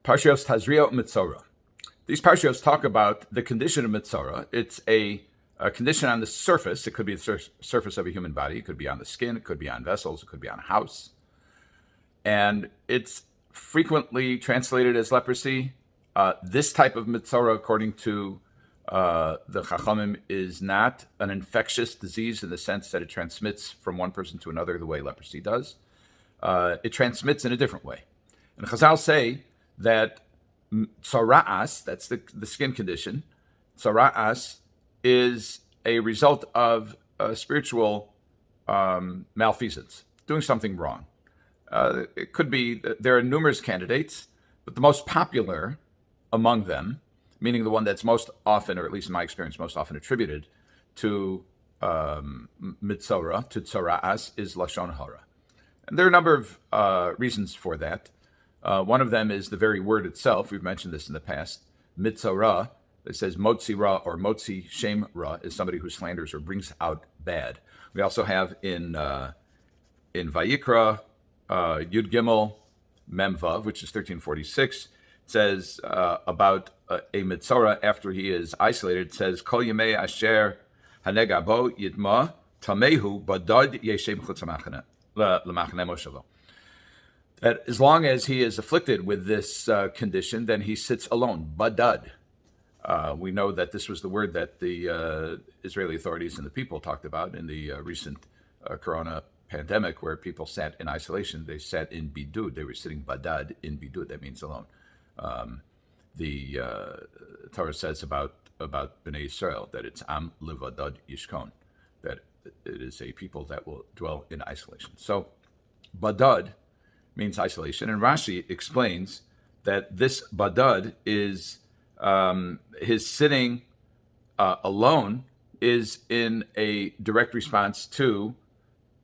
Parshiyos Tazriya-M'tzora. These Parshiyos talk about the condition of M'tzora. It's a condition on the surface. It could be the surface of a human body. It could be on the skin. It could be on vessels. It could be on a house. And it's frequently translated as leprosy. This type of M'tzora, according to the Chachamim, is not an infectious disease in the sense that it transmits from one person to another the way leprosy does. It transmits in a different way. And Chazal say that tzara'as, that's the skin condition, tzara'as is a result of spiritual malfeasance, doing something wrong. It could be, there are numerous candidates, but the most popular among them, meaning the one that's most often, or at least in my experience, most often attributed to M'tzora, to tzara'as, is Lashon Hara. And there are a number of reasons for that. One of them is the very word itself. We've mentioned this in the past. M'tzora, it says motzi ra or motzi shem ra, is somebody who slanders or brings out bad. We also have in Vayikra Yud Gimel Mem Vav, which is 1346, it says about a M'tzora after he is isolated. It says Kol Yemei Asher Hanegabo Yidma Tamehu Badad Yeshem Chutz L'Machane Moshelo. That as long as he is afflicted with this condition, then he sits alone, badad. We know that this was the word that the Israeli authorities and the people talked about in the recent corona pandemic, where people sat in isolation. They sat in bidud. They were sitting badad in bidud. That means alone. The Torah says about Bnei Yisrael that it's am levadad yishkon, that it is a people that will dwell in isolation. So badad means isolation, and Rashi explains that this badad is his sitting alone is in a direct response to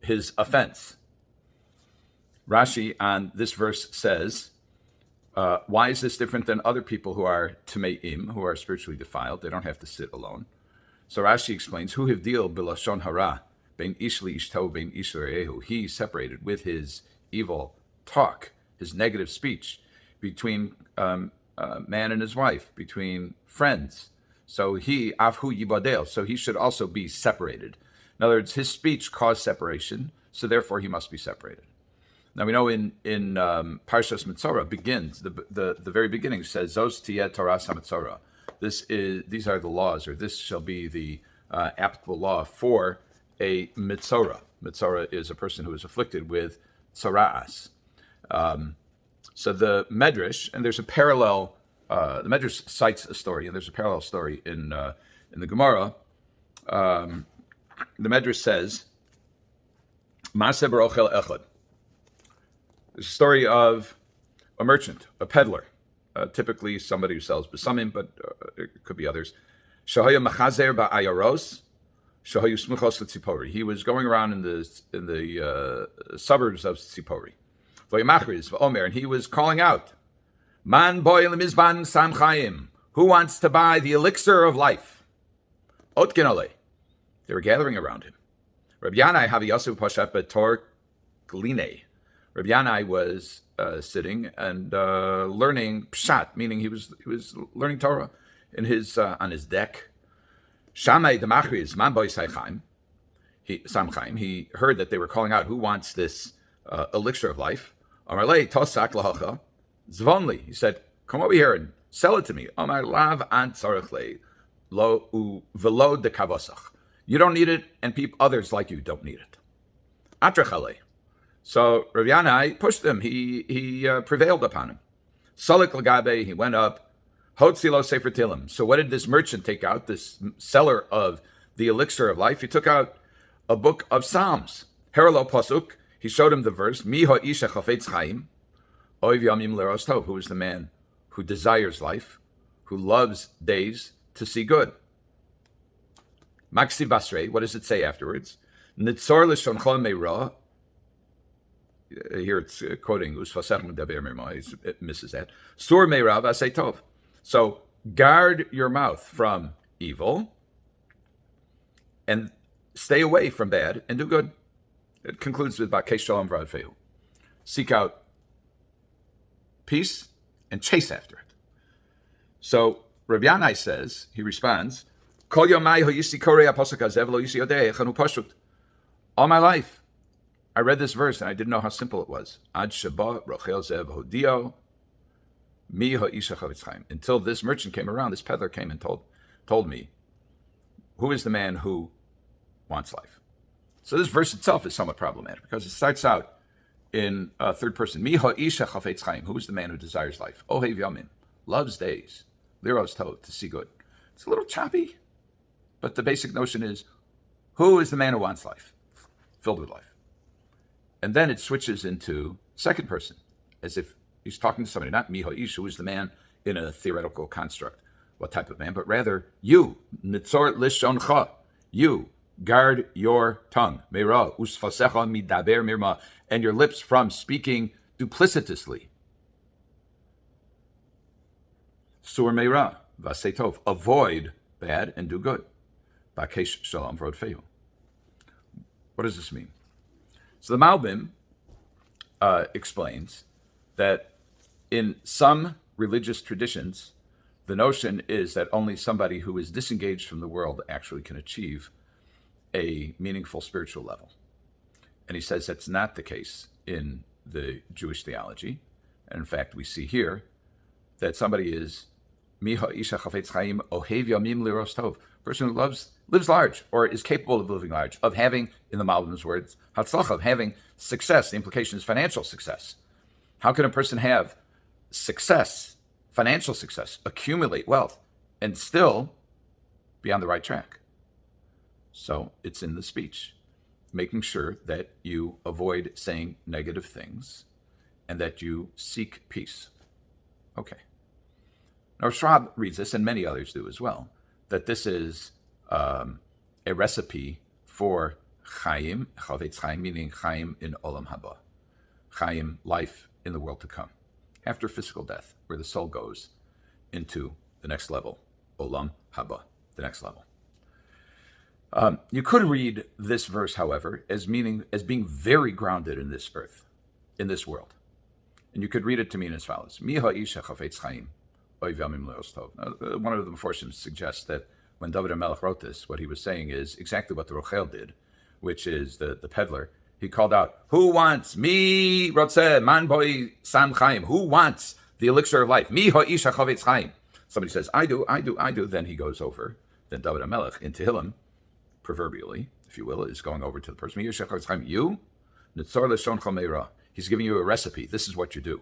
his offense. Rashi on this verse says, why is this different than other people who are tameim, who are spiritually defiled? They don't have to sit alone. So Rashi explains, Hu hivdil b'lashon hara bein ish li'ishto bein ish l're'ehu. He separated with his evil talk, his negative speech, between man and his wife, between friends. So he, avhu yibadel, so he should also be separated. In other words, his speech caused separation, so therefore he must be separated. Now we know in Parshiyos M'tzora begins, the very beginning says, Zos tiyeh Torah M'tzora. These are the laws, or this shall be the applicable law for a M'tzora. M'tzora is a person who is afflicted with tzara'as. So the Medrash, and there's a parallel, the Medrash cites a story, and there's a parallel story in the Gemara. The Medrash says, Maaseh b'rochel echad. There's a story of a merchant, a peddler, typically somebody who sells besamim, but it could be others. Shahaya machazer ba'ayaros, shahayu smuchos l'tzipori. He was going around in the suburbs of Tzipori. And he was calling out, Man boy lemizban sam chayim. Who wants to buy the elixir of life? Otkinale. They were gathering around him. Rabbi Yanai havi Yosef pashat betor gline. Rabbi Yanai was sitting and learning pshat, meaning he was learning Torah in his on his deck. Shamai demachriz man boy saychaim. He heard that they were calling out, who wants this elixir of life? Amarle tosak lahacha zvonli. He said, "Come over here and sell it to me." Amar lav an tzarech lo u velo de kavosach. You don't need it, and others like you don't need it. Atrachale. So Rav Yanai pushed him. He prevailed upon him. Salik lagabe. He went up. Hotzilo sefer tilim. So what did this merchant take out? This seller of the elixir of life. He took out a book of Psalms. Heralo pasuk. He showed him the verse, Mi ha'isha chafetz chaim, oiv yamim leros tov, who is the man who desires life, who loves days to see good. Maxi basrei, what does it say afterwards? Nitzor l'shonchol meira, here it's quoting, it misses that. Sur meira v'asei tov. So guard your mouth from evil and stay away from bad and do good. It concludes with Bakei Shalom V'Adfehu. Seek out peace and chase after it. So Rabbi Yanai says, he responds, Kol yomai ho'yisi korei ha'posuk hazev lo yisi yodei echanu pashut. All my life, I read this verse and I didn't know how simple it was. Ad sheba rochel zev hodio mi ha'isha chavetz chaim. Until this merchant came around, this peddler came and told me, who is the man who wants life? So this verse itself is somewhat problematic because it starts out in third person. Mi ha'isha chavetz chaim. Who is the man who desires life? Ohev yamim, loves days. Liros tov, to see good. It's a little choppy, but the basic notion is, who is the man who wants life? Filled with life. And then it switches into second person, as if he's talking to somebody, not mi ha'ish, who is the man in a theoretical construct, what type of man, but rather you, nitzor lishoncha, you, guard your tongue, meira, usfasecha midaber mirma, and your lips from speaking duplicitously. Sur meira, vasetov, avoid bad and do good. Bakesh shalom v'rodfehu. What does this mean? So the Malbim explains that in some religious traditions, the notion is that only somebody who is disengaged from the world actually can achieve a meaningful spiritual level. And he says that's not the case in the Jewish theology. And in fact, we see here that somebody is miha isha chafetz chaim ohev yamim liros tov, person who lives large, or is capable of living large, of having, in the Malbim's words, hatzlacha, of having success. The implication is financial success. How can a person have success, financial success, accumulate wealth, and still be on the right track? So it's in the speech, making sure that you avoid saying negative things and that you seek peace. Okay. Now, Schwab reads this, and many others do as well, that this is a recipe for Chaim, Chavetz Chaim, meaning Chaim in Olam Haba, Chaim, life in the world to come, after physical death, where the soul goes into the next level, Olam Haba, the next level. You could read this verse, however, as being very grounded in this earth, in this world, and you could read it to mean as follows: Mi ha'isha chafetz chaim, oiv yamim le'os tov. Now, one of the Meforshim suggests that when David HaMelech wrote this, what he was saying is exactly what the Rochel did, which is the peddler. He called out, "Who wants mi rotzeh man boi sam chaim? Who wants the elixir of life? Mi ha'isha chavetz chaim." Somebody says, "I do." Then he goes over. Then David HaMelech in Tehillim, proverbially, if you will, is going over to the person. Mi ha'isha chavetz chaim. You, nitzor l'shoncha meira. He's giving you a recipe. This is what you do.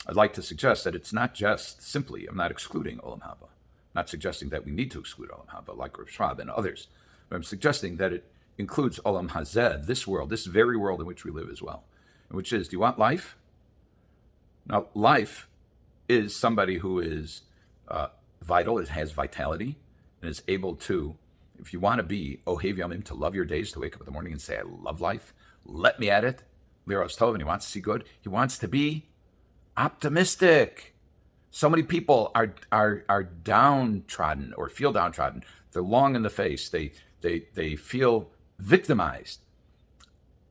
I'd like to suggest that it's not just simply, I'm not excluding Olam Haba, not suggesting that we need to exclude Olam Haba like Rav Schwab and others, but I'm suggesting that it includes Olam Hazeh, this world, this very world in which we live as well, which is, do you want life? Now, life is somebody who is vital, it has vitality, and is able to, if you want to be Ohev Yamim, to love your days, to wake up in the morning and say, I love life, let me at it, Liros Tov, and he wants to see good, he wants to be optimistic. So many people are downtrodden or feel downtrodden. They're long in the face. They feel victimized.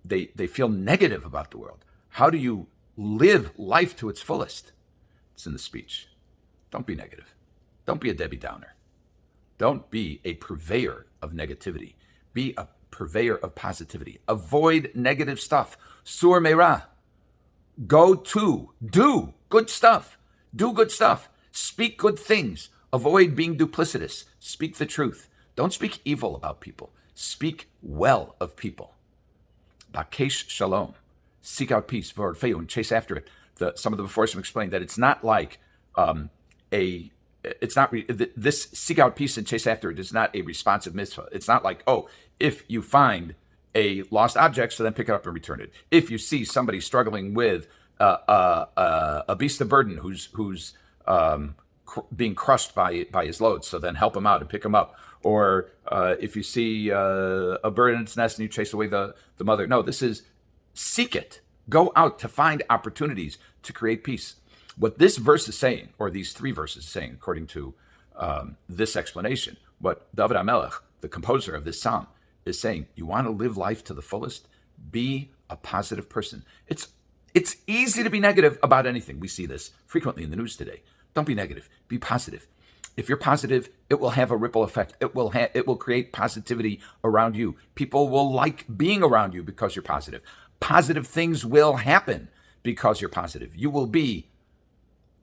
They feel negative about the world. How do you live life to its fullest? It's in the speech. Don't be negative. Don't be a Debbie Downer. Don't be a purveyor of negativity. Be a purveyor of positivity. Avoid negative stuff. Sur meira. Go to, do good stuff. Do good stuff. Speak good things. Avoid being duplicitous. Speak the truth. Don't speak evil about people. Speak well of people. Bakesh shalom. Seek out peace, v'ordfeu, and chase after it. Some of the Meforshim explained that it's not like this seek out peace and chase after it is not a responsive mitzvah. It's not like, if you find a lost object, so then pick it up and return it. If you see somebody struggling with a beast of burden who's being crushed by his load, so then help him out and pick him up. Or if you see a bird in its nest and you chase away the mother. No, this is seek it. Go out to find opportunities to create peace. What this verse is saying, or these three verses are saying, according to this explanation, what David HaMelech, the composer of this psalm, is saying, you want to live life to the fullest? Be a positive person. It's easy to be negative about anything. We see this frequently in the news today. Don't be negative. Be positive. If you're positive, it will have a ripple effect. It will create positivity around you. People will like being around you because you're positive. Positive things will happen because you're positive. You will be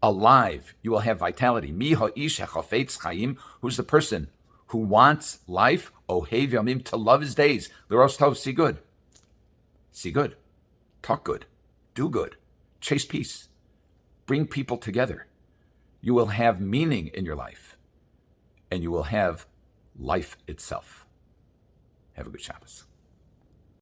alive. You will have vitality. Mi ha'ish hachafetz chaim, who's the person who wants life, ohev yamim, to love his days. L'ros tov, see good. See good. Talk good. Do good. Chase peace. Bring people together. You will have meaning in your life, and you will have life itself. Have a good Shabbos.